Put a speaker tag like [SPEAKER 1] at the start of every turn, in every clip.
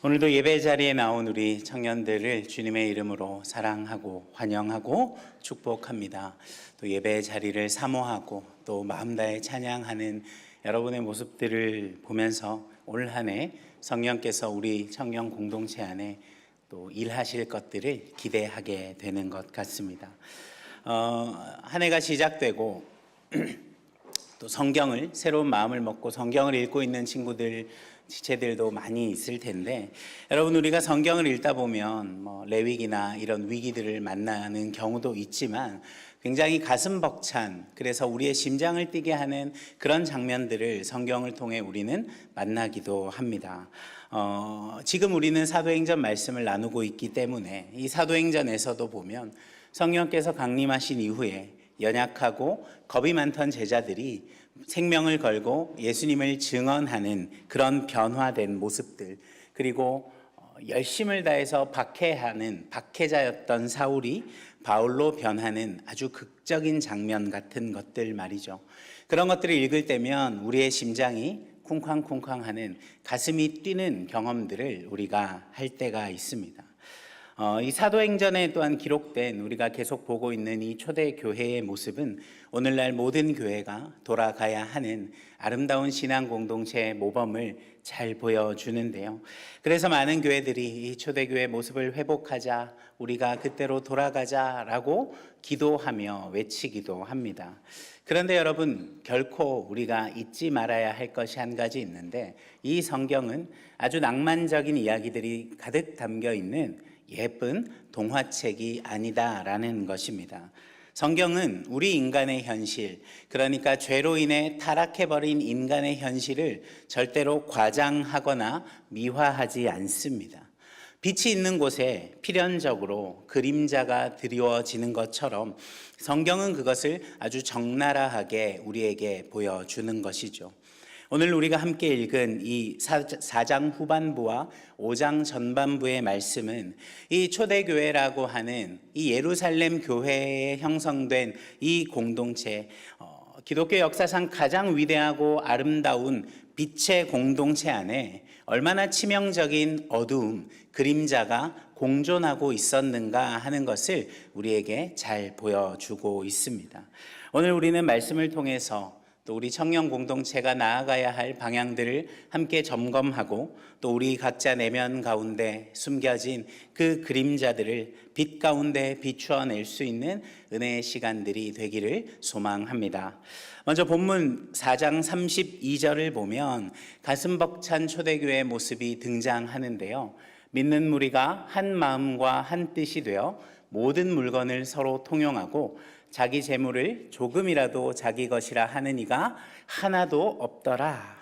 [SPEAKER 1] 오늘도 예배 자리에 나온 우리 청년들을 주님의 이름으로 사랑하고 환영하고 축복합니다. 또 예배 자리를 사모하고 또 마음 다해 찬양하는 여러분의 모습들을 보면서 올 한 해 성령께서 우리 청년 공동체 안에 또 일하실 것들을 기대하게 되는 것 같습니다. 한 해가 시작되고 또 성경을 새로운 마음을 먹고 성경을 읽고 있는 지체들도 많이 있을 텐데, 여러분, 우리가 성경을 읽다 보면 레위기나 이런 위기들을 만나는 경우도 있지만 굉장히 가슴 벅찬, 그래서 우리의 심장을 뛰게 하는 그런 장면들을 성경을 통해 우리는 만나기도 합니다. 지금 우리는 사도행전 말씀을 나누고 있기 때문에 이 사도행전에서도 보면 성령께서 강림하신 이후에 연약하고 겁이 많던 제자들이 생명을 걸고 예수님을 증언하는 그런 변화된 모습들, 그리고 열심을 다해서 박해자였던 사울이 바울로 변하는 아주 극적인 장면 같은 것들 말이죠. 그런 것들을 읽을 때면 우리의 심장이 쿵쾅쿵쾅하는, 가슴이 뛰는 경험들을 우리가 할 때가 있습니다. 이 사도행전에 또한 기록된 우리가 계속 보고 있는 이 초대교회의 모습은 오늘날 모든 교회가 돌아가야 하는 아름다운 신앙 공동체의 모범을 잘 보여주는데요. 그래서 많은 교회들이 이 초대교회 모습을 회복하자, 우리가 그때로 돌아가자라고 기도하며 외치기도 합니다. 그런데 여러분, 결코 우리가 잊지 말아야 할 것이 한 가지 있는데, 이 성경은 아주 낭만적인 이야기들이 가득 담겨 있는 예쁜 동화책이 아니다라는 것입니다. 성경은 우리 인간의 현실, 그러니까 죄로 인해 타락해버린 인간의 현실을 절대로 과장하거나 미화하지 않습니다. 빛이 있는 곳에 필연적으로 그림자가 드리워지는 것처럼 성경은 그것을 아주 적나라하게 우리에게 보여주는 것이죠. 오늘 우리가 함께 읽은 이 4장 후반부와 5장 전반부의 말씀은 이 초대교회라고 하는 이 예루살렘 교회에 형성된 이 공동체, 기독교 역사상 가장 위대하고 아름다운 빛의 공동체 안에 얼마나 치명적인 어두움, 그림자가 공존하고 있었는가 하는 것을 우리에게 잘 보여주고 있습니다. 오늘 우리는 말씀을 통해서 또 우리 청년 공동체가 나아가야 할 방향들을 함께 점검하고, 또 우리 각자 내면 가운데 숨겨진 그 그림자들을 빛 가운데 비추어낼 수 있는 은혜의 시간들이 되기를 소망합니다. 먼저 본문 4장 32절을 보면 가슴 벅찬 초대교회의 모습이 등장하는데요. 믿는 무리가 한 마음과 한 뜻이 되어 모든 물건을 서로 통용하고 자기 재물을 조금이라도 자기 것이라 하는 이가 하나도 없더라.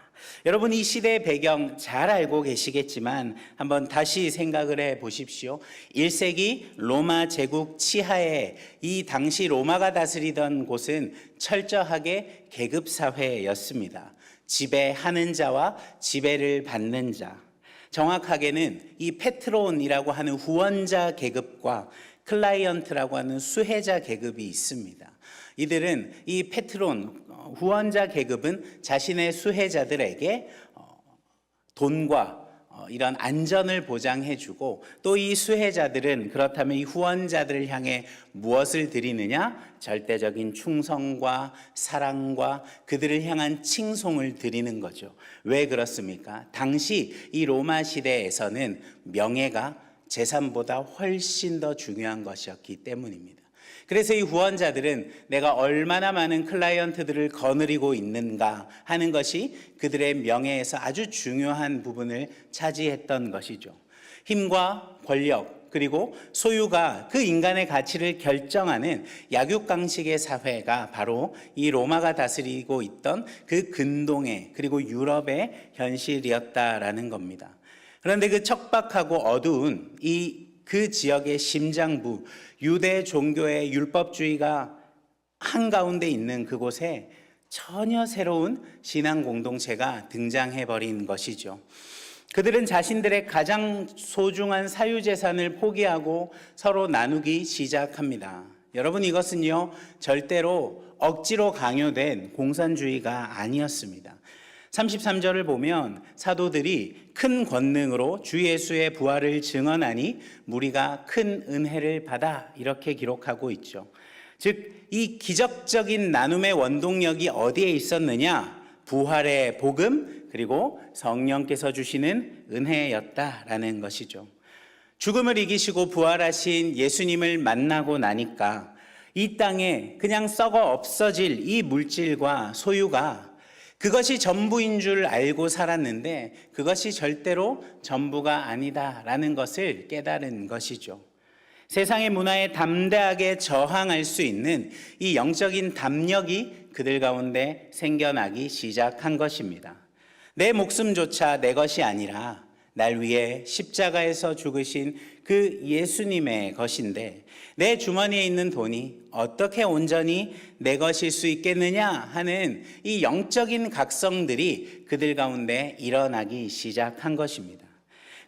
[SPEAKER 1] 여러분, 이 시대의 배경 잘 알고 계시겠지만 한번 다시 생각을 해 보십시오. 1세기 로마 제국 치하에 이 당시 로마가 다스리던 곳은 철저하게 계급사회였습니다. 지배하는 자와 지배를 받는 자, 정확하게는 이 페트론이라고 하는 후원자 계급과 클라이언트라고 하는 수혜자 계급이 있습니다. 이들은 이 페트론, 후원자 계급은 자신의 수혜자들에게 돈과 이런 안전을 보장해주고, 또 이 수혜자들은 그렇다면 이 후원자들을 향해 무엇을 드리느냐? 절대적인 충성과 사랑과 그들을 향한 칭송을 드리는 거죠. 왜 그렇습니까? 당시 이 로마 시대에서는 명예가 재산보다 훨씬 더 중요한 것이었기 때문입니다. 그래서 이 후원자들은 내가 얼마나 많은 클라이언트들을 거느리고 있는가 하는 것이 그들의 명예에서 아주 중요한 부분을 차지했던 것이죠. 힘과 권력, 그리고 소유가 그 인간의 가치를 결정하는 약육강식의 사회가 바로 이 로마가 다스리고 있던 그 근동의, 그리고 유럽의 현실이었다라는 겁니다. 그런데 그 척박하고 어두운 그 지역의 심장부, 유대 종교의 율법주의가 한가운데 있는 그곳에 전혀 새로운 신앙 공동체가 등장해버린 것이죠. 그들은 자신들의 가장 소중한 사유재산을 포기하고 서로 나누기 시작합니다. 여러분, 이것은요, 절대로 억지로 강요된 공산주의가 아니었습니다. 33절을 보면 사도들이 큰 권능으로 주 예수의 부활을 증언하니 무리가 큰 은혜를 받아 이렇게 기록하고 있죠. 즉, 이 기적적인 나눔의 원동력이 어디에 있었느냐? 부활의 복음 그리고 성령께서 주시는 은혜였다라는 것이죠. 죽음을 이기시고 부활하신 예수님을 만나고 나니까 이 땅에 그냥 썩어 없어질 이 물질과 소유가 그것이 전부인 줄 알고 살았는데 그것이 절대로 전부가 아니다라는 것을 깨달은 것이죠. 세상의 문화에 담대하게 저항할 수 있는 이 영적인 담력이 그들 가운데 생겨나기 시작한 것입니다. 내 목숨조차 내 것이 아니라 날 위해 십자가에서 죽으신 그 예수님의 것인데 내 주머니에 있는 돈이 어떻게 온전히 내 것일 수 있겠느냐 하는 이 영적인 각성들이 그들 가운데 일어나기 시작한 것입니다.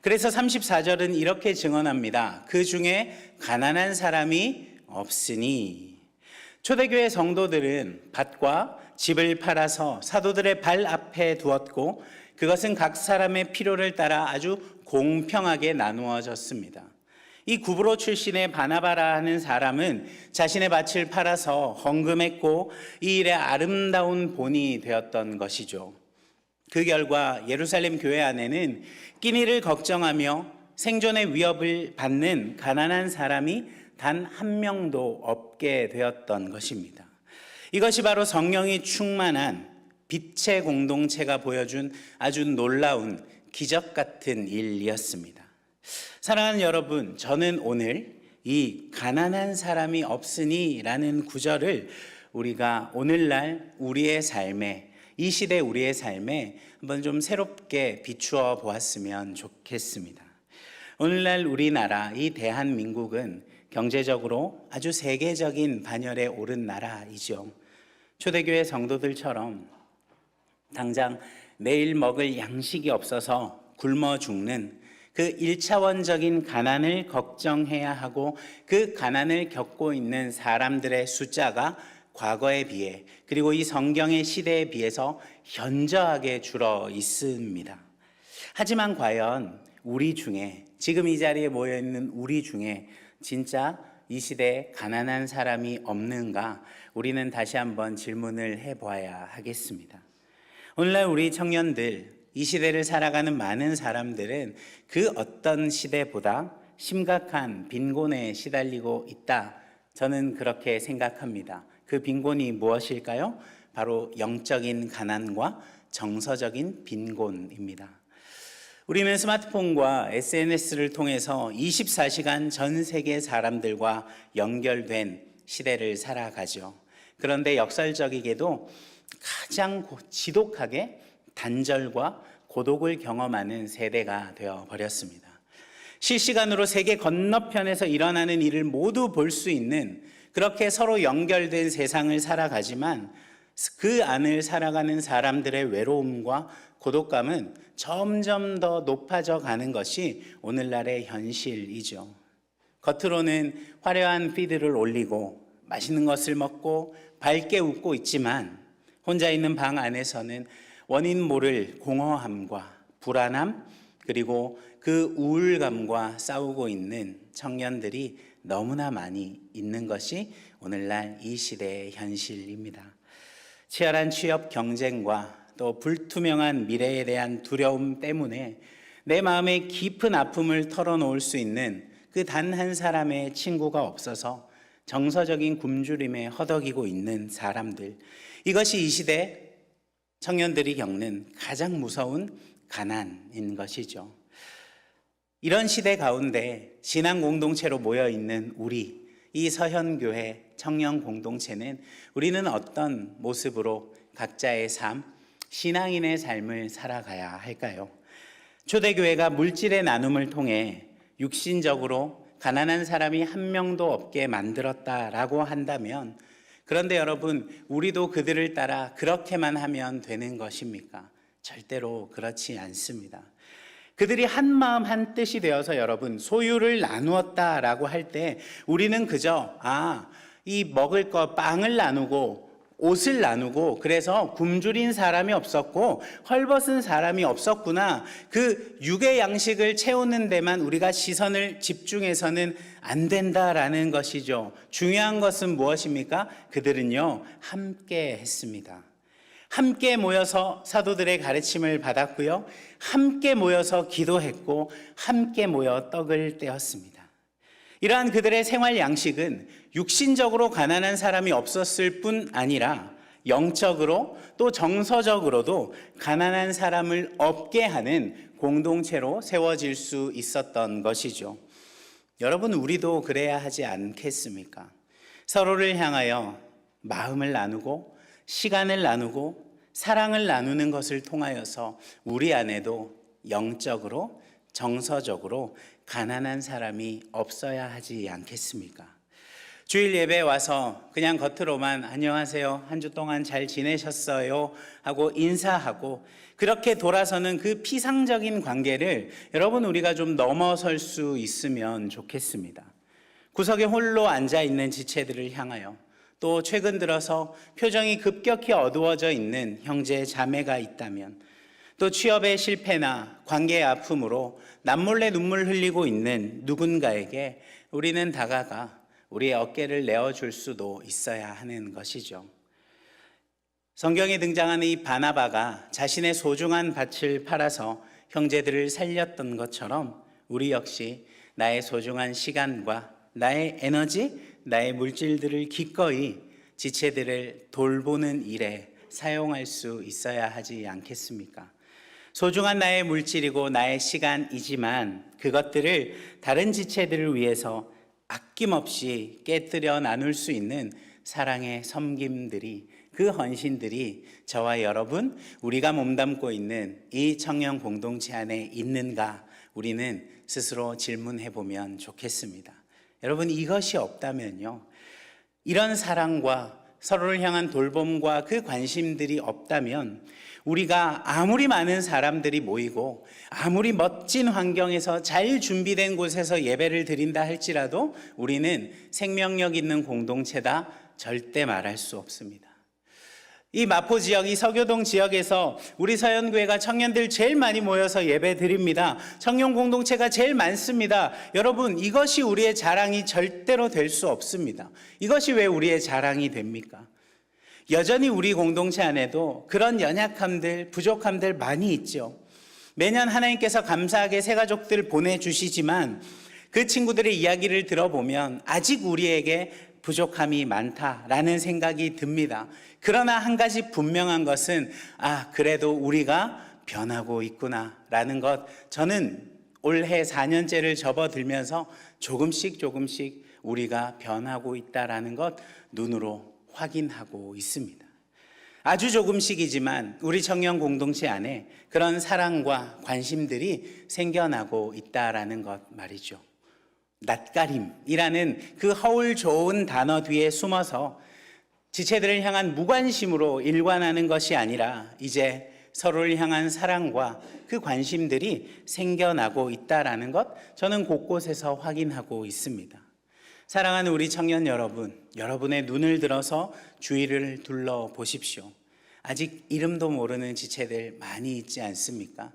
[SPEAKER 1] 그래서 34절은 이렇게 증언합니다. 그 중에 가난한 사람이 없으니. 초대교회 성도들은 밭과 집을 팔아서 사도들의 발 앞에 두었고 그것은 각 사람의 필요를 따라 아주 공평하게 나누어졌습니다. 이 구브로 출신의 바나바라 하는 사람은 자신의 밭을 팔아서 헌금했고 이 일의 아름다운 본이 되었던 것이죠. 그 결과 예루살렘 교회 안에는 끼니를 걱정하며 생존의 위협을 받는 가난한 사람이 단 한 명도 없게 되었던 것입니다. 이것이 바로 성령이 충만한 빛의 공동체가 보여준 아주 놀라운 기적 같은 일이었습니다. 사랑하는 여러분, 저는 오늘 이 가난한 사람이 없으니 라는 구절을 우리가 오늘날 우리의 삶에, 이 시대 우리의 삶에 한번 좀 새롭게 비추어 보았으면 좋겠습니다. 오늘날 우리나라, 이 대한민국은 경제적으로 아주 세계적인 반열에 오른 나라이죠. 초대교회 성도들처럼 당장 내일 먹을 양식이 없어서 굶어 죽는 그 1차원적인 가난을 걱정해야 하고 그 가난을 겪고 있는 사람들의 숫자가 과거에 비해 그리고 이 성경의 시대에 비해서 현저하게 줄어 있습니다. 하지만 과연 우리 중에 지금 이 자리에 모여 있는 우리 중에 진짜 이 시대에 가난한 사람이 없는가? 우리는 다시 한번 질문을 해봐야 하겠습니다. 오늘날 우리 청년들, 이 시대를 살아가는 많은 사람들은 그 어떤 시대보다 심각한 빈곤에 시달리고 있다. 저는 그렇게 생각합니다. 그 빈곤이 무엇일까요? 바로 영적인 가난과 정서적인 빈곤입니다. 우리는 스마트폰과 SNS를 통해서 24시간 전 세계 사람들과 연결된 시대를 살아가죠. 그런데 역설적이게도 가장 지독하게 단절과 고독을 경험하는 세대가 되어버렸습니다. 실시간으로 세계 건너편에서 일어나는 일을 모두 볼 수 있는 그렇게 서로 연결된 세상을 살아가지만 그 안을 살아가는 사람들의 외로움과 고독감은 점점 더 높아져 가는 것이 오늘날의 현실이죠. 겉으로는 화려한 피드를 올리고 맛있는 것을 먹고 밝게 웃고 있지만 혼자 있는 방 안에서는 원인 모를 공허함과 불안함 그리고 그 우울감과 싸우고 있는 청년들이 너무나 많이 있는 것이 오늘날 이 시대의 현실입니다. 치열한 취업 경쟁과 또 불투명한 미래에 대한 두려움 때문에 내 마음의 깊은 아픔을 털어놓을 수 있는 그 단 한 사람의 친구가 없어서 정서적인 굶주림에 허덕이고 있는 사람들, 이것이 이 시대 청년들이 겪는 가장 무서운 가난인 것이죠. 이런 시대 가운데 신앙 공동체로 모여 있는 우리, 이 서현교회 청년 공동체는 우리는 어떤 모습으로 각자의 삶, 신앙인의 삶을 살아가야 할까요? 초대교회가 물질의 나눔을 통해 육신적으로 가난한 사람이 한 명도 없게 만들었다라고 한다면, 그런데 여러분, 우리도 그들을 따라 그렇게만 하면 되는 것입니까? 절대로 그렇지 않습니다. 그들이 한 마음 한 뜻이 되어서 여러분 소유를 나누었다라고 할 때 우리는 그저 이 먹을 거 빵을 나누고 옷을 나누고 그래서 굶주린 사람이 없었고 헐벗은 사람이 없었구나. 그 육의 양식을 채우는 데만 우리가 시선을 집중해서는 안 된다라는 것이죠. 중요한 것은 무엇입니까? 그들은요, 함께 했습니다. 함께 모여서 사도들의 가르침을 받았고요. 함께 모여서 기도했고 함께 모여 떡을 떼었습니다. 이러한 그들의 생활 양식은 육신적으로 가난한 사람이 없었을 뿐 아니라 영적으로 또 정서적으로도 가난한 사람을 없게 하는 공동체로 세워질 수 있었던 것이죠. 여러분, 우리도 그래야 하지 않겠습니까? 서로를 향하여 마음을 나누고 시간을 나누고 사랑을 나누는 것을 통하여서 우리 안에도 영적으로 정서적으로 가난한 사람이 없어야 하지 않겠습니까? 주일 예배에 와서 그냥 겉으로만 안녕하세요, 한 주 동안 잘 지내셨어요 하고 인사하고 그렇게 돌아서는 그 피상적인 관계를 여러분, 우리가 좀 넘어설 수 있으면 좋겠습니다. 구석에 홀로 앉아있는 지체들을 향하여, 또 최근 들어서 표정이 급격히 어두워져 있는 형제 자매가 있다면, 또 취업의 실패나 관계의 아픔으로 남몰래 눈물 흘리고 있는 누군가에게 우리는 다가가 우리의 어깨를 내어줄 수도 있어야 하는 것이죠. 성경에 등장하는 이 바나바가 자신의 소중한 밭을 팔아서 형제들을 살렸던 것처럼 우리 역시 나의 소중한 시간과 나의 에너지, 나의 물질들을 기꺼이 지체들을 돌보는 일에 사용할 수 있어야 하지 않겠습니까? 소중한 나의 물질이고 나의 시간이지만 그것들을 다른 지체들을 위해서 아낌없이 깨뜨려 나눌 수 있는 사랑의 섬김들이, 그 헌신들이 저와 여러분, 우리가 몸담고 있는 이 청년 공동체 안에 있는가, 우리는 스스로 질문해 보면 좋겠습니다. 여러분, 이것이 없다면요, 이런 사랑과 서로를 향한 돌봄과 그 관심들이 없다면 우리가 아무리 많은 사람들이 모이고 아무리 멋진 환경에서 잘 준비된 곳에서 예배를 드린다 할지라도 우리는 생명력 있는 공동체다 절대 말할 수 없습니다. 이 마포 지역, 이 서교동 지역에서 우리 서연교회가 청년들 제일 많이 모여서 예배 드립니다. 청년 공동체가 제일 많습니다. 여러분, 이것이 우리의 자랑이 절대로 될 수 없습니다. 이것이 왜 우리의 자랑이 됩니까? 여전히 우리 공동체 안에도 그런 연약함들, 부족함들 많이 있죠. 매년 하나님께서 감사하게 새 가족들 보내주시지만 그 친구들의 이야기를 들어보면 아직 우리에게 부족함이 많다라는 생각이 듭니다. 그러나 한 가지 분명한 것은 그래도 우리가 변하고 있구나라는 것, 저는 올해 4년째를 접어들면서 조금씩 우리가 변하고 있다라는 것 눈으로 확인하고 있습니다. 아주 조금씩이지만 우리 청년 공동체 안에 그런 사랑과 관심들이 생겨나고 있다라는 것 말이죠. 낯가림이라는 그 허울 좋은 단어 뒤에 숨어서 지체들을 향한 무관심으로 일관하는 것이 아니라 이제 서로를 향한 사랑과 그 관심들이 생겨나고 있다라는 것, 저는 곳곳에서 확인하고 있습니다. 사랑하는 우리 청년 여러분, 여러분의 눈을 들어서 주위를 둘러보십시오. 아직 이름도 모르는 지체들 많이 있지 않습니까?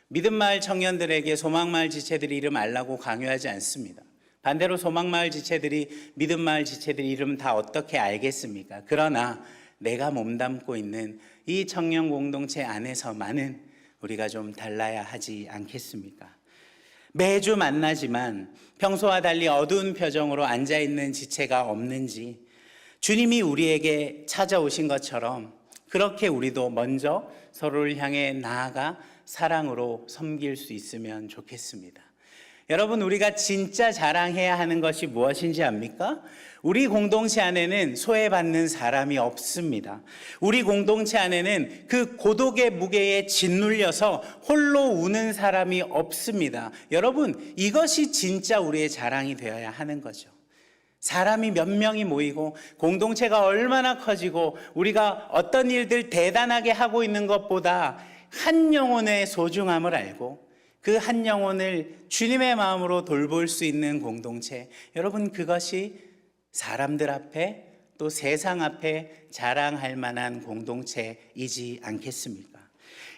[SPEAKER 1] 믿음마을 청년들에게 소망마을 지체들 이름 알라고 강요하지 않습니다. 반대로 소망마을 지체들이 믿음마을 지체들 이름 다 어떻게 알겠습니까? 그러나 내가 몸담고 있는 이 청년 공동체 안에서만은 우리가 좀 달라야 하지 않겠습니까? 매주 만나지만 평소와 달리 어두운 표정으로 앉아있는 지체가 없는지, 주님이 우리에게 찾아오신 것처럼 그렇게 우리도 먼저 서로를 향해 나아가 사랑으로 섬길 수 있으면 좋겠습니다. 여러분, 우리가 진짜 자랑해야 하는 것이 무엇인지 압니까? 우리 공동체 안에는 소외받는 사람이 없습니다. 우리 공동체 안에는 그 고독의 무게에 짓눌려서 홀로 우는 사람이 없습니다. 여러분, 이것이 진짜 우리의 자랑이 되어야 하는 거죠. 사람이 몇 명이 모이고 공동체가 얼마나 커지고 우리가 어떤 일들 대단하게 하고 있는 것보다 한 영혼의 소중함을 알고 그 한 영혼을 주님의 마음으로 돌볼 수 있는 공동체, 여러분, 그것이 사람들 앞에 또 세상 앞에 자랑할 만한 공동체이지 않겠습니까?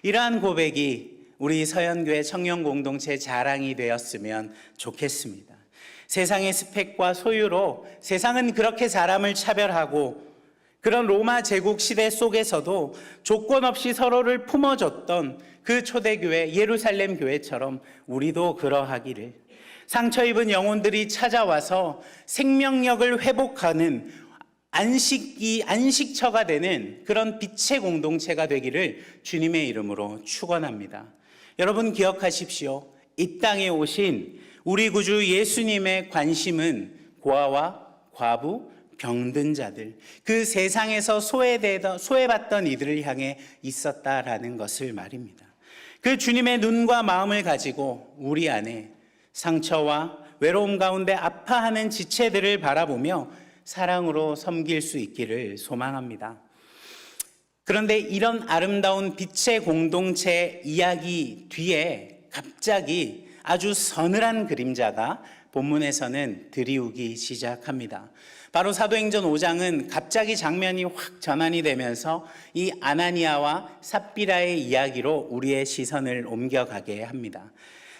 [SPEAKER 1] 이러한 고백이 우리 서현교회 청년 공동체 자랑이 되었으면 좋겠습니다. 세상의 스펙과 소유로 세상은 그렇게 사람을 차별하고 그런 로마 제국 시대 속에서도 조건 없이 서로를 품어줬던 그 초대교회 예루살렘 교회처럼 우리도 그러하기를, 상처 입은 영혼들이 찾아와서 생명력을 회복하는 안식처가 되는 그런 빛의 공동체가 되기를 주님의 이름으로 축원합니다. 여러분 기억하십시오. 이 땅에 오신 우리 구주 예수님의 관심은 고아와 과부, 병든 자들, 그 세상에서 소외받던 이들을 향해 있었다라는 것을 말입니다. 그 주님의 눈과 마음을 가지고 우리 안에 상처와 외로움 가운데 아파하는 지체들을 바라보며 사랑으로 섬길 수 있기를 소망합니다. 그런데 이런 아름다운 빛의 공동체 이야기 뒤에 갑자기 아주 서늘한 그림자가 본문에서는 드리우기 시작합니다. 바로 사도행전 5장은 갑자기 장면이 확 전환이 되면서 이 아나니아와 삽비라의 이야기로 우리의 시선을 옮겨가게 합니다.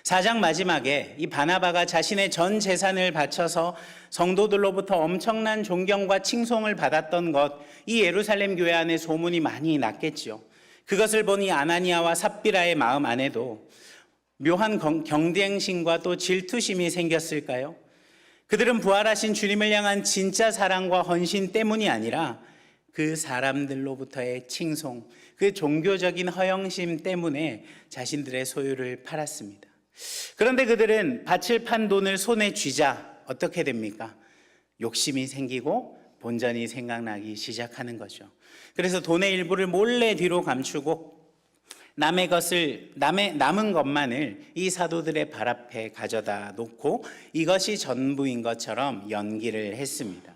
[SPEAKER 1] 4장 마지막에 이 바나바가 자신의 전 재산을 바쳐서 성도들로부터 엄청난 존경과 칭송을 받았던 것, 이 예루살렘 교회 안에 소문이 많이 났겠죠. 그것을 보니 아나니아와 삽비라의 마음 안에도 묘한 경쟁심과 또 질투심이 생겼을까요? 그들은 부활하신 주님을 향한 진짜 사랑과 헌신 때문이 아니라 그 사람들로부터의 칭송, 그 종교적인 허영심 때문에 자신들의 소유를 팔았습니다. 그런데 그들은 밭을 판 돈을 손에 쥐자 어떻게 됩니까? 욕심이 생기고 본전이 생각나기 시작하는 거죠. 그래서 돈의 일부를 몰래 뒤로 감추고 남은 것만을 이 사도들의 발 앞에 가져다 놓고 이것이 전부인 것처럼 연기를 했습니다.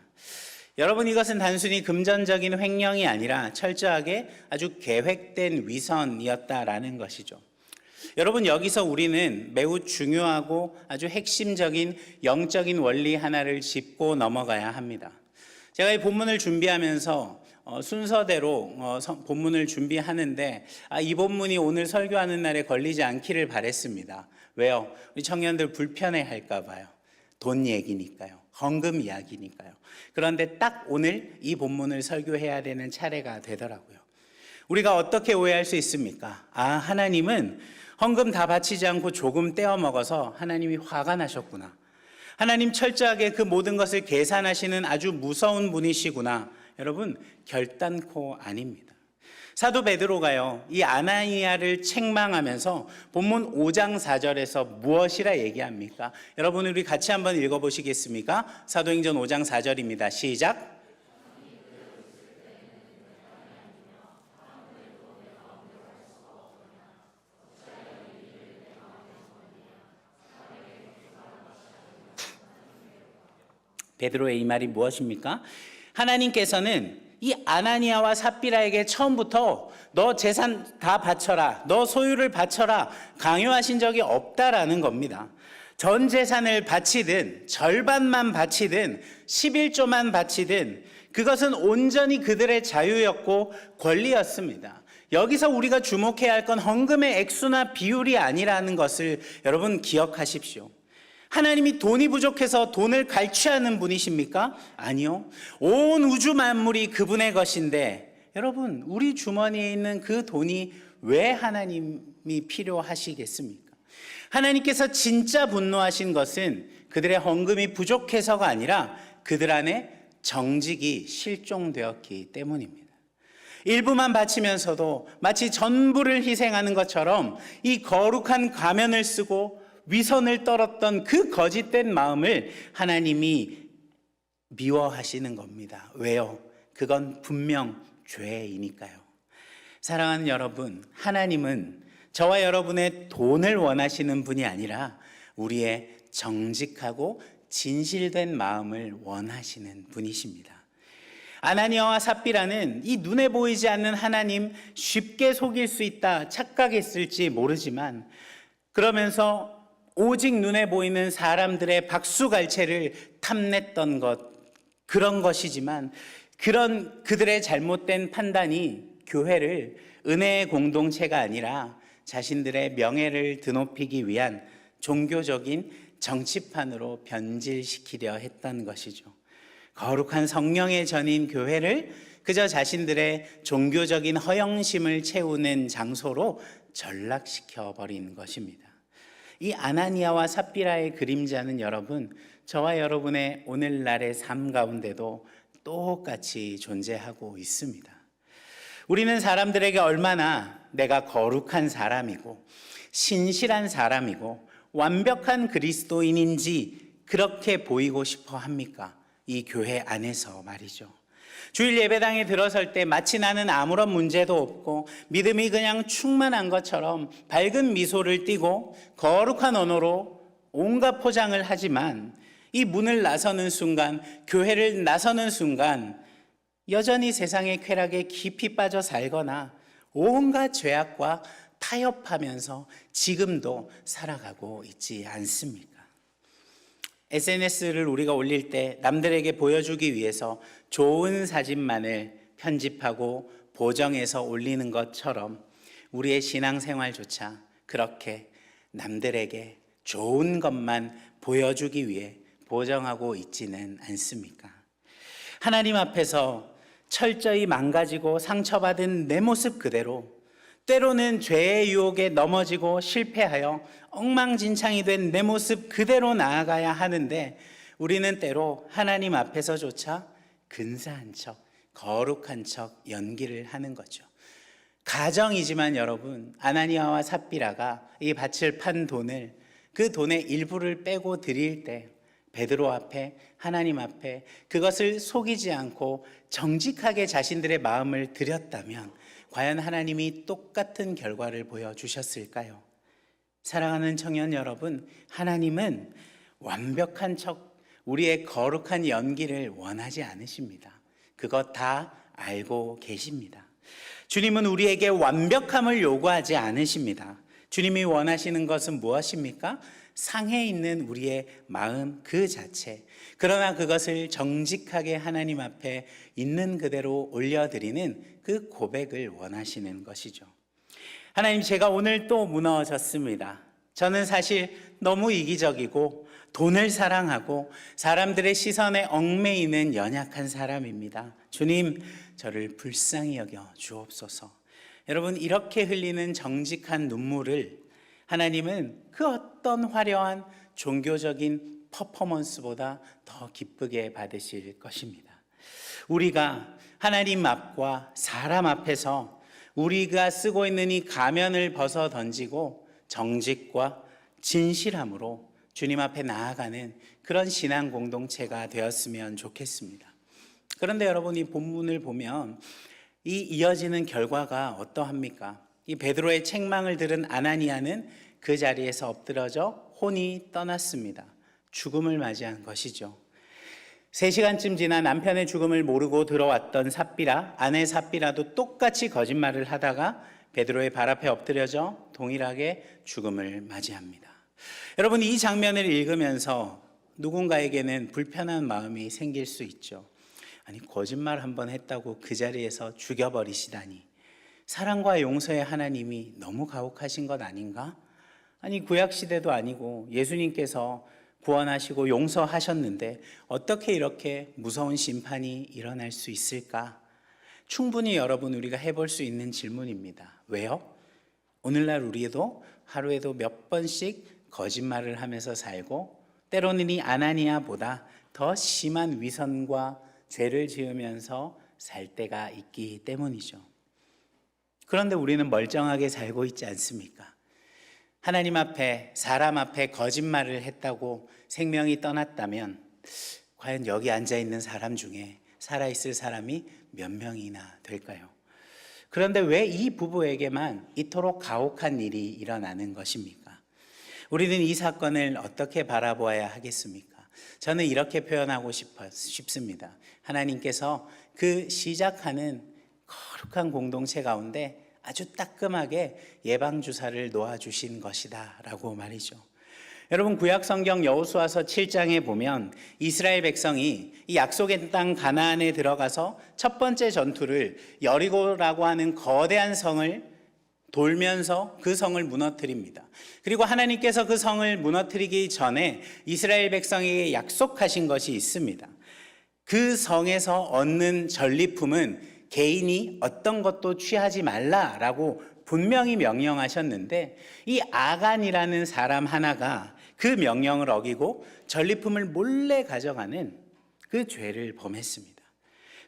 [SPEAKER 1] 여러분, 이것은 단순히 금전적인 횡령이 아니라 철저하게 아주 계획된 위선이었다라는 것이죠. 여러분, 여기서 우리는 매우 중요하고 아주 핵심적인 영적인 원리 하나를 짚고 넘어가야 합니다. 제가 이 본문을 준비하면서 순서대로 본문을 준비하는데 이 본문이 오늘 설교하는 날에 걸리지 않기를 바랬습니다. 왜요? 우리 청년들 불편해할까 봐요. 돈 얘기니까요. 헌금 이야기니까요. 그런데 딱 오늘 이 본문을 설교해야 되는 차례가 되더라고요. 우리가 어떻게 오해할 수 있습니까? 하나님은 헌금 다 바치지 않고 조금 떼어 먹어서 하나님이 화가 나셨구나. 하나님 철저하게 그 모든 것을 계산하시는 아주 무서운 분이시구나. 여러분, 결단코 아닙니다. 사도 베드로가요, 이 아나니아를 책망하면서 본문 5장 4절에서 무엇이라 얘기합니까? 여러분, 우리 같이 한번 읽어보시겠습니까? 사도행전 5장 4절입니다. 시작. 베드로의 이 말이 무엇입니까? 하나님께서는 이 아나니아와 삽비라에게 처음부터 너 재산 다 바쳐라, 너 소유를 바쳐라 강요하신 적이 없다라는 겁니다. 전 재산을 바치든 절반만 바치든 11조만 바치든 그것은 온전히 그들의 자유였고 권리였습니다. 여기서 우리가 주목해야 할 건 헌금의 액수나 비율이 아니라는 것을 여러분 기억하십시오. 하나님이 돈이 부족해서 돈을 갈취하는 분이십니까? 아니요. 온 우주 만물이 그분의 것인데 여러분, 우리 주머니에 있는 그 돈이 왜 하나님이 필요하시겠습니까? 하나님께서 진짜 분노하신 것은 그들의 헌금이 부족해서가 아니라 그들 안에 정직이 실종되었기 때문입니다. 일부만 바치면서도 마치 전부를 희생하는 것처럼 이 거룩한 가면을 쓰고 위선을 떨었던 그 거짓된 마음을 하나님이 미워하시는 겁니다. 왜요? 그건 분명 죄이니까요. 사랑하는 여러분, 하나님은 저와 여러분의 돈을 원하시는 분이 아니라 우리의 정직하고 진실된 마음을 원하시는 분이십니다. 아나니아와 삽비라는 이 눈에 보이지 않는 하나님 쉽게 속일 수 있다 착각했을지 모르지만 그러면서 오직 눈에 보이는 사람들의 박수갈채를 탐냈던 것, 그런 것이지만 그런 그들의 잘못된 판단이 교회를 은혜의 공동체가 아니라 자신들의 명예를 드높이기 위한 종교적인 정치판으로 변질시키려 했던 것이죠. 거룩한 성령의 전인 교회를 그저 자신들의 종교적인 허영심을 채우는 장소로 전락시켜 버린 것입니다. 이 아나니아와 삽비라의 그림자는 여러분, 저와 여러분의 오늘날의 삶 가운데도 똑같이 존재하고 있습니다. 우리는 사람들에게 얼마나 내가 거룩한 사람이고 신실한 사람이고 완벽한 그리스도인인지 그렇게 보이고 싶어 합니까? 이 교회 안에서 말이죠. 주일 예배당에 들어설 때 마치 나는 아무런 문제도 없고 믿음이 그냥 충만한 것처럼 밝은 미소를 띠고 거룩한 언어로 온갖 포장을 하지만 이 문을 나서는 순간, 교회를 나서는 순간 여전히 세상의 쾌락에 깊이 빠져 살거나 온갖 죄악과 타협하면서 지금도 살아가고 있지 않습니까? SNS를 우리가 올릴 때 남들에게 보여주기 위해서 좋은 사진만을 편집하고 보정해서 올리는 것처럼 우리의 신앙생활조차 그렇게 남들에게 좋은 것만 보여주기 위해 보정하고 있지는 않습니까? 하나님 앞에서 철저히 망가지고 상처받은 내 모습 그대로, 때로는 죄의 유혹에 넘어지고 실패하여 엉망진창이 된 내 모습 그대로 나아가야 하는데 우리는 때로 하나님 앞에서조차 근사한 척, 거룩한 척 연기를 하는 거죠. 가정이지만 여러분, 아나니아와 삽비라가 이 밭을 판 돈을, 그 돈의 일부를 빼고 드릴 때 베드로 앞에, 하나님 앞에 그것을 속이지 않고 정직하게 자신들의 마음을 드렸다면 과연 하나님이 똑같은 결과를 보여주셨을까요? 사랑하는 청년 여러분, 하나님은 완벽한 척, 우리의 거룩한 연기를 원하지 않으십니다. 그것 다 알고 계십니다. 주님은 우리에게 완벽함을 요구하지 않으십니다. 주님이 원하시는 것은 무엇입니까? 상해 있는 우리의 마음 그 자체, 그러나 그것을 정직하게 하나님 앞에 있는 그대로 올려드리는 그 고백을 원하시는 것이죠. 하나님, 제가 오늘 또 무너졌습니다. 저는 사실 너무 이기적이고 돈을 사랑하고 사람들의 시선에 얽매이는 연약한 사람입니다. 주님, 저를 불쌍히 여겨 주옵소서. 여러분, 이렇게 흘리는 정직한 눈물을 하나님은 그 어떤 화려한 종교적인 퍼포먼스보다 더 기쁘게 받으실 것입니다. 우리가 하나님 앞과 사람 앞에서 우리가 쓰고 있는 이 가면을 벗어 던지고 정직과 진실함으로 주님 앞에 나아가는 그런 신앙 공동체가 되었으면 좋겠습니다. 그런데 여러분, 이 본문을 보면 이 이어지는 결과가 어떠합니까? 이 베드로의 책망을 들은 아나니아는 그 자리에서 엎드러져 혼이 떠났습니다. 죽음을 맞이한 것이죠. 3시간쯤 지나 남편의 죽음을 모르고 들어왔던 삽비라, 아내 삽비라도 똑같이 거짓말을 하다가 베드로의 발 앞에 엎드려져 동일하게 죽음을 맞이합니다. 여러분, 이 장면을 읽으면서 누군가에게는 불편한 마음이 생길 수 있죠. 아니, 거짓말 한번 했다고 그 자리에서 죽여버리시다니, 사랑과 용서의 하나님이 너무 가혹하신 것 아닌가? 아니, 구약시대도 아니고 예수님께서 구원하시고 용서하셨는데 어떻게 이렇게 무서운 심판이 일어날 수 있을까? 충분히 여러분, 우리가 해볼 수 있는 질문입니다. 왜요? 오늘날 우리도 하루에도 몇 번씩 거짓말을 하면서 살고 때로는 이 아나니아보다 더 심한 위선과 죄를 지으면서 살 때가 있기 때문이죠. 그런데 우리는 멀쩡하게 살고 있지 않습니까? 하나님 앞에, 사람 앞에 거짓말을 했다고 생명이 떠났다면 과연 여기 앉아있는 사람 중에 살아있을 사람이 몇 명이나 될까요? 그런데 왜 이 부부에게만 이토록 가혹한 일이 일어나는 것입니까? 우리는 이 사건을 어떻게 바라보아야 하겠습니까? 저는 이렇게 표현하고 싶습니다. 하나님께서 그 시작하는 거룩한 공동체 가운데 아주 따끔하게 예방주사를 놓아주신 것이다 라고 말이죠. 여러분, 구약 성경 여호수아서 7장에 보면 이스라엘 백성이 이 약속의 땅 가나안에 들어가서 첫 번째 전투를 여리고라고 하는 거대한 성을 돌면서 그 성을 무너뜨립니다. 그리고 하나님께서 그 성을 무너뜨리기 전에 이스라엘 백성에게 약속하신 것이 있습니다. 그 성에서 얻는 전리품은 개인이 어떤 것도 취하지 말라라고 분명히 명령하셨는데, 이 아간이라는 사람 하나가 그 명령을 어기고 전리품을 몰래 가져가는 그 죄를 범했습니다.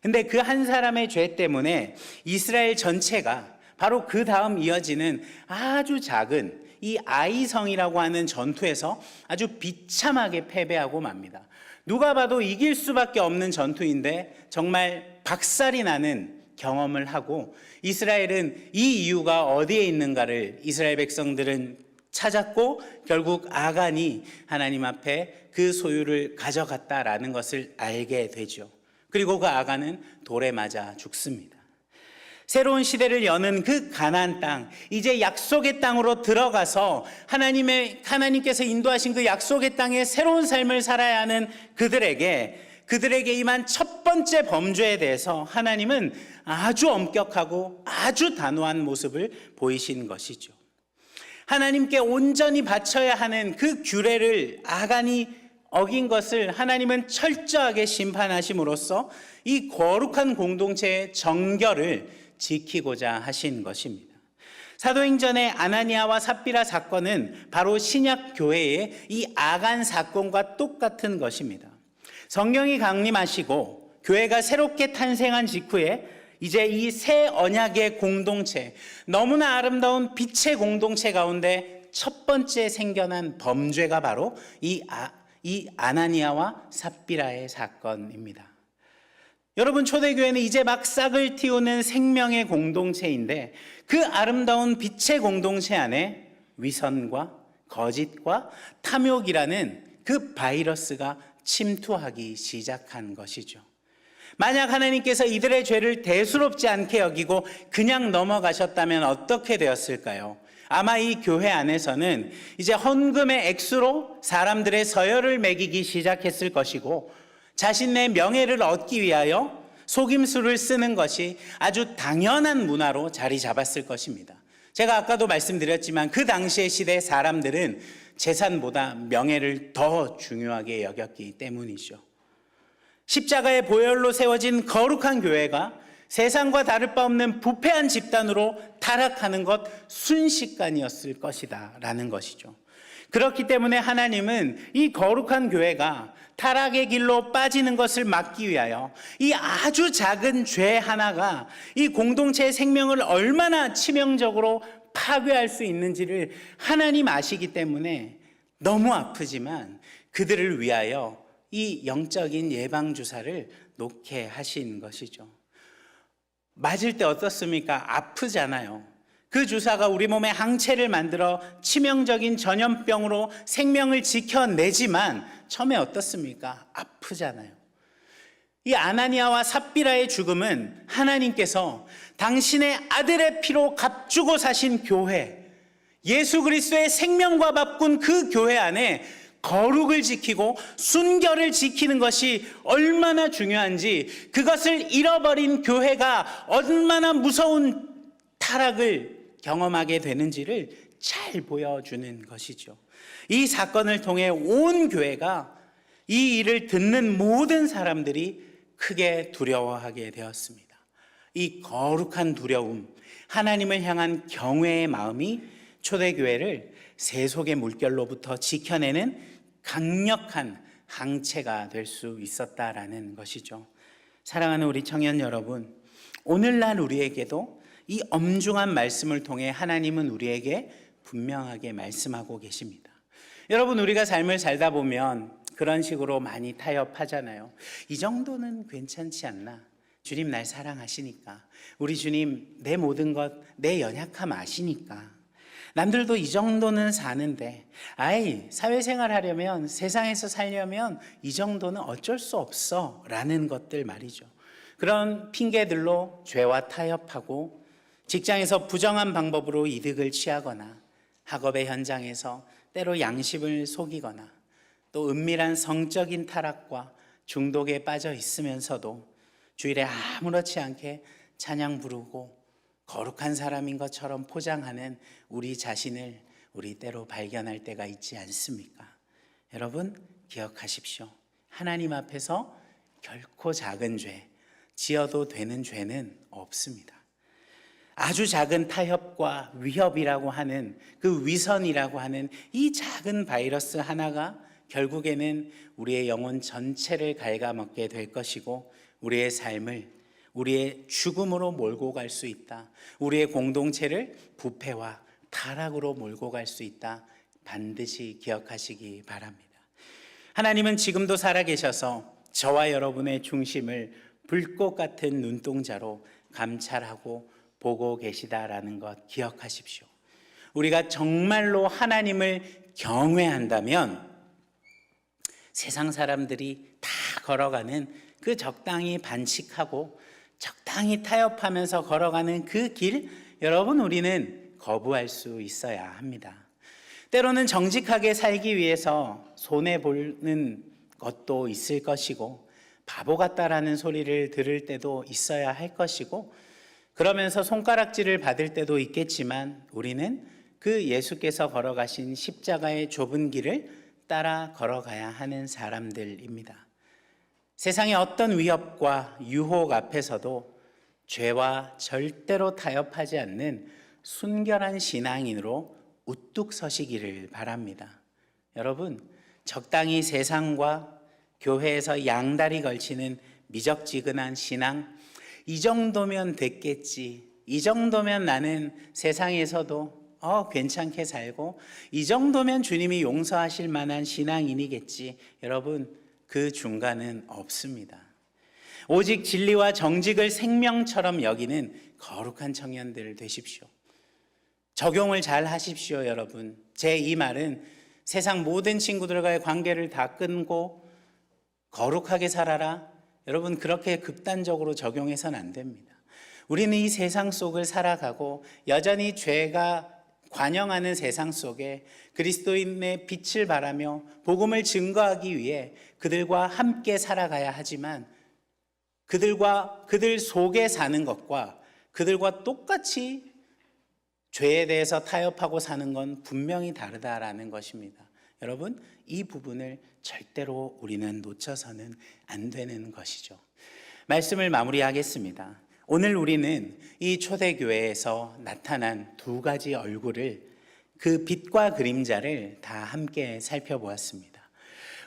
[SPEAKER 1] 근데 그 한 사람의 죄 때문에 이스라엘 전체가 바로 그 다음 이어지는 아주 작은 이 아이성이라고 하는 전투에서 아주 비참하게 패배하고 맙니다. 누가 봐도 이길 수밖에 없는 전투인데 정말 박살이 나는 경험을 하고, 이스라엘은 이 이유가 어디에 있는가를 이스라엘 백성들은 찾았고, 결국 아간이 하나님 앞에 그 소유를 가져갔다라는 것을 알게 되죠. 그리고 그 아간은 돌에 맞아 죽습니다. 새로운 시대를 여는 그 가나안 땅, 이제 약속의 땅으로 들어가서 하나님께서 인도하신 그 약속의 땅에 새로운 삶을 살아야 하는 그들에게 임한 첫 번째 범죄에 대해서 하나님은 아주 엄격하고 아주 단호한 모습을 보이신 것이죠. 하나님께 온전히 바쳐야 하는 그 규례를 아간이 어긴 것을 하나님은 철저하게 심판하심으로써 이 거룩한 공동체의 정결을 지키고자 하신 것입니다. 사도행전의 아나니아와 삽비라 사건은 바로 신약 교회의 이 아간 사건과 똑같은 것입니다. 성령이 강림하시고 교회가 새롭게 탄생한 직후에 이제 이 새 언약의 공동체, 너무나 아름다운 빛의 공동체 가운데 첫 번째 생겨난 범죄가 바로 이 아나니아와 삽비라의 사건입니다. 여러분, 초대교회는 이제 막 싹을 틔우는 생명의 공동체인데, 그 아름다운 빛의 공동체 안에 위선과 거짓과 탐욕이라는 그 바이러스가 침투하기 시작한 것이죠. 만약 하나님께서 이들의 죄를 대수롭지 않게 여기고 그냥 넘어가셨다면 어떻게 되었을까요? 아마 이 교회 안에서는 이제 헌금의 액수로 사람들의 서열을 매기기 시작했을 것이고, 자신의 명예를 얻기 위하여 속임수를 쓰는 것이 아주 당연한 문화로 자리 잡았을 것입니다. 제가 아까도 말씀드렸지만 그 당시의 시대 사람들은 재산보다 명예를 더 중요하게 여겼기 때문이죠. 십자가의 보혈로 세워진 거룩한 교회가 세상과 다를 바 없는 부패한 집단으로 타락하는 것 순식간이었을 것이다 라는 것이죠. 그렇기 때문에 하나님은 이 거룩한 교회가 타락의 길로 빠지는 것을 막기 위하여 이 아주 작은 죄 하나가 이 공동체의 생명을 얼마나 치명적으로 파괴할 수 있는지를 하나님 아시기 때문에 너무 아프지만 그들을 위하여 이 영적인 예방주사를 놓게 하신 것이죠. 맞을 때 어떻습니까? 아프잖아요. 그 주사가 우리 몸에 항체를 만들어 치명적인 전염병으로 생명을 지켜내지만 처음에 어떻습니까? 아프잖아요. 이 아나니아와 삽비라의 죽음은 하나님께서 당신의 아들의 피로 값주고 사신 교회, 예수 그리스도의 생명과 바꾼 그 교회 안에 거룩을 지키고 순결을 지키는 것이 얼마나 중요한지, 그것을 잃어버린 교회가 얼마나 무서운 타락을 경험하게 되는지를 잘 보여주는 것이죠. 이 사건을 통해 온 교회가, 이 일을 듣는 모든 사람들이 크게 두려워하게 되었습니다. 이 거룩한 두려움, 하나님을 향한 경외의 마음이 초대교회를 세속의 물결로부터 지켜내는 강력한 항체가 될 수 있었다라는 것이죠. 사랑하는 우리 청년 여러분, 오늘날 우리에게도 이 엄중한 말씀을 통해 하나님은 우리에게 분명하게 말씀하고 계십니다. 여러분, 우리가 삶을 살다 보면 그런 식으로 많이 타협하잖아요. 이 정도는 괜찮지 않나? 주님 날 사랑하시니까, 우리 주님 내 모든 것, 내 연약함 아시니까, 남들도 이 정도는 사는데, 사회생활 하려면, 세상에서 살려면 이 정도는 어쩔 수 없어 라는 것들 말이죠. 그런 핑계들로 죄와 타협하고, 직장에서 부정한 방법으로 이득을 취하거나, 학업의 현장에서 때로 양심을 속이거나 또 은밀한 성적인 타락과 중독에 빠져 있으면서도 주일에 아무렇지 않게 찬양 부르고 거룩한 사람인 것처럼 포장하는 우리 자신을 우리 때로 발견할 때가 있지 않습니까? 여러분 기억하십시오. 하나님 앞에서 결코 작은 죄, 지어도 되는 죄는 없습니다. 아주 작은 타협과 위협이라고 하는 그 위선이라고 하는 이 작은 바이러스 하나가 결국에는 우리의 영혼 전체를 갉아먹게 될 것이고 우리의 삶을 우리의 죽음으로 몰고 갈 수 있다. 우리의 공동체를 부패와 타락으로 몰고 갈 수 있다. 반드시 기억하시기 바랍니다. 하나님은 지금도 살아계셔서 저와 여러분의 중심을 불꽃 같은 눈동자로 감찰하고 보고 계시다라는 것 기억하십시오. 우리가 정말로 하나님을 경외한다면 세상 사람들이 다 걸어가는 그 적당히 반칙하고 적당히 타협하면서 걸어가는 그 길, 여러분 우리는 거부할 수 있어야 합니다. 때로는 정직하게 살기 위해서 손해보는 것도 있을 것이고 바보 같다라는 소리를 들을 때도 있어야 할 것이고 그러면서 손가락질을 받을 때도 있겠지만 우리는 그 예수께서 걸어가신 십자가의 좁은 길을 따라 걸어가야 하는 사람들입니다. 세상의 어떤 위협과 유혹 앞에서도 죄와 절대로 타협하지 않는 순결한 신앙인으로 우뚝 서시기를 바랍니다. 여러분, 적당히 세상과 교회에서 양다리 걸치는 미적지근한 신앙, 이 정도면 됐겠지, 이 정도면 나는 세상에서도 괜찮게 살고 이 정도면 주님이 용서하실 만한 신앙인이겠지. 여러분, 그 중간은 없습니다. 오직 진리와 정직을 생명처럼 여기는 거룩한 청년들 되십시오. 적용을 잘 하십시오, 여러분. 제 이 말은 세상 모든 친구들과의 관계를 다 끊고 거룩하게 살아라. 여러분, 그렇게 극단적으로 적용해서는 안 됩니다. 우리는 이 세상 속을 살아가고 여전히 죄가 관영하는 세상 속에 그리스도인의 빛을 발하며 복음을 증거하기 위해 그들과 함께 살아가야 하지만 그들 속에 사는 것과 그들과 똑같이 죄에 대해서 타협하고 사는 건 분명히 다르다라는 것입니다. 여러분, 이 부분을 절대로 우리는 놓쳐서는 안 되는 것이죠. 말씀을 마무리하겠습니다. 오늘 우리는 이 초대교회에서 나타난 두 가지 얼굴을, 그 빛과 그림자를 다 함께 살펴보았습니다.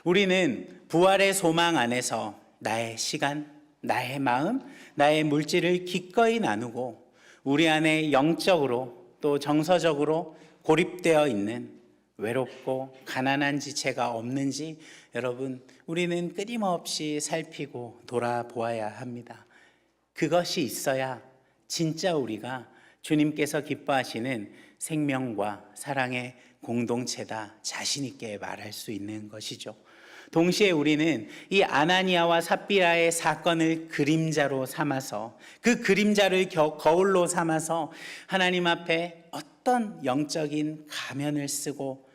[SPEAKER 1] 우리는 부활의 소망 안에서 나의 시간, 나의 마음, 나의 물질을 기꺼이 나누고 우리 안에 영적으로 또 정서적으로 고립되어 있는 외롭고 가난한 지체가 없는지 여러분, 우리는 끊임없이 살피고 돌아보아야 합니다. 그것이 있어야 진짜 우리가 주님께서 기뻐하시는 생명과 사랑의 공동체다 자신 있게 말할 수 있는 것이죠. 동시에 우리는 이 아나니아와 삽비라의 사건을 그림자로 삼아서 그 그림자를 거울로 삼아서 하나님 앞에 어떤 영적인 가면을 쓰고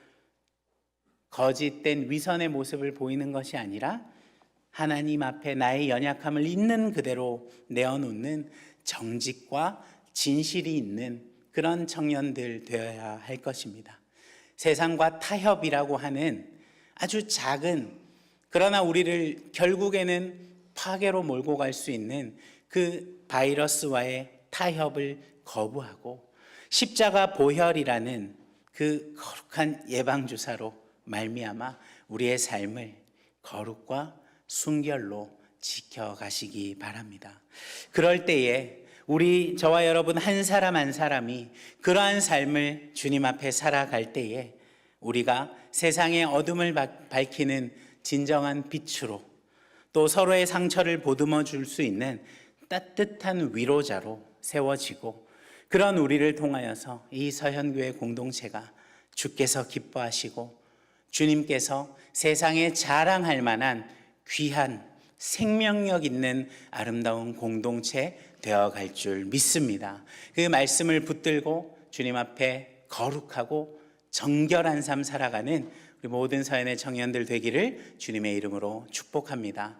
[SPEAKER 1] 거짓된 위선의 모습을 보이는 것이 아니라 하나님 앞에 나의 연약함을 있는 그대로 내어놓는 정직과 진실이 있는 그런 청년들 되어야 할 것입니다. 세상과 타협이라고 하는 아주 작은, 그러나 우리를 결국에는 파괴로 몰고 갈 수 있는 그 바이러스와의 타협을 거부하고 십자가 보혈이라는 그 거룩한 예방주사로 말미암아 우리의 삶을 거룩과 순결로 지켜가시기 바랍니다. 그럴 때에 저와 여러분 한 사람 한 사람이 그러한 삶을 주님 앞에 살아갈 때에 우리가 세상의 어둠을 밝히는 진정한 빛으로 또 서로의 상처를 보듬어 줄 수 있는 따뜻한 위로자로 세워지고 그런 우리를 통하여서 이 서현교회 공동체가 주께서 기뻐하시고 주님께서 세상에 자랑할 만한 귀한 생명력 있는 아름다운 공동체 되어갈 줄 믿습니다. 그 말씀을 붙들고 주님 앞에 거룩하고 정결한 삶 살아가는 우리 모든 서연의 청년들 되기를 주님의 이름으로 축복합니다.